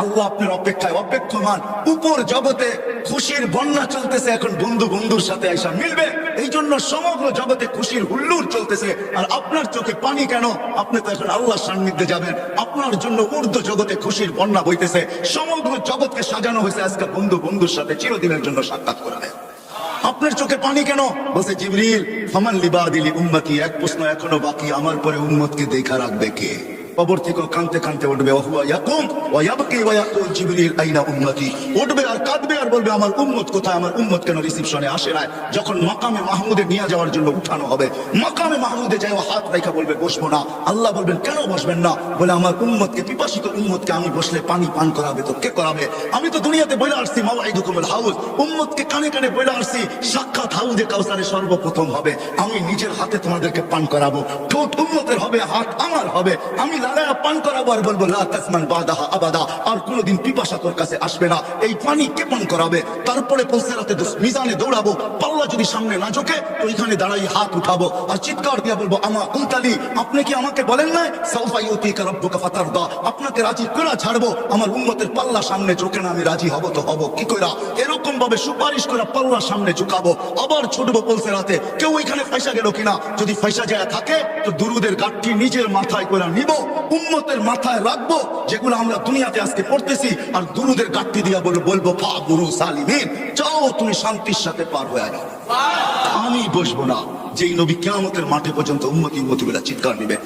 আল্লাহ আপনার অপেক্ষায় অপেক্ষমান। উপর জগতে খুশির বন্যা চলতেছে, এখন বন্ধু বন্ধুর সাথে আইসা মিলবে, এই জন্য সমগ্র জগতে খুশির হুল্লোড় চলতেছে। আর আপনার চোখে পানি কেন? আপনি তো এখন আল্লাহর সান্নিধ্যে যাবেন, আপনার জন্য ঊর্ধ্ব জগতে খুশির বন্যা বইতেছে। সমগ্র জগৎকে সাজানো হয়েছে আজকে বন্ধু বন্ধুর সাথে চিরদিনের জন্য সাক্ষাৎ করাবে। আপনার চোখে পানি কেন? বলছে জিবরিল ফামান লিবাদিলি উম্মতি, এক প্রশ্ন এখনো বাকি, আমার পরে উম্মতকে দেখা রাখবে কে? কবর থেকে কাঁদতে কাঁদতে উঠবে, ওয়া ইয়াকুম ওয়া ইয়াবকি ওয়া ইয়াকুল জিবরিল আইনা উম্মতি, উঠবে আর কাঁদবে আর বলবে আমার উম্মত কোথায়, আমার উম্মত কেন রিসিপশনে আসে না? যখন মাকামে মাহমুদে নিয়ে যাওয়ার জন্য উঠানো হবে, মাকামে মাহমুদে যায় হাত রাখা বলবে বসবো না। আল্লাহ বলবেন কেন বসবেন না? বলে আমার উম্মতকে, পিপাসিত উম্মতকে আমি বসলে পানি পান করাবে তো কে করাবে? আমি তো দুনিয়াতে বলে আসছি মাওয়াইদুকুমুল হাউজ, উম্মতকে কানে কানে বলে আসছি সাক্ষাৎ হাউজে কাউসারে সর্বপ্রথম হবে, আমি নিজের হাতে তোমাদেরকে পান করাবো। ঠোঁট উম্মতের হবে, হাত আমার হবে, আমি লাগায়া পান করাবো আর বলবো লা তাসমান বাদাহা আবাদা, আর কোনোদিন পিপাসা তোর কাছে আসবে না। এই পানি কে পান করাবে? তারপরে পুলসিরাতে মিজানে দৌড়াবো, পাল্লা যদি সামনে না ঝোঁকে তো এখানে দাঁড়াই হাত উঠাবো আর চিৎকার দিয়ে বলবো আমা কুলতালি, আপনি কি আমাকে বলেন না সাউফা ইউতিকা রাব্বুকা ফাতারদা, আপনাকে রাজি করে ছাড়বো। আমার উম্মতের পাল্লা সামনে ঝোঁকে না, আমি রাজি হব তো হব কি কইরা? এরকম ভাবে সুপারিশ করে পাল্লা সামনে ঝুঁকাবো, আবার ছুটবো পুলসিরাতে। কেউ এখানে ফাইসা গেল কিনা? যদি ফাইসা যায় থাকে তো দুরুদের গাঁটটি নিজের মাথায় করে নিব, উম্মতের মাথায় রাখবো, যেগুলো আমরা দুনিয়াতে আজকে পড়তেছি, আর দুরুদের গাঁটটি দিয়া বলবো ফা গুরু সালিমিন, যাও তুমি শান্তির সাথে পার হয়ে যাও। আমি বসবো না, যেই নবী কিয়ামতের মাঠে পর্যন্ত উম্মতি উম্মতি বলে চিৎকার দিবে।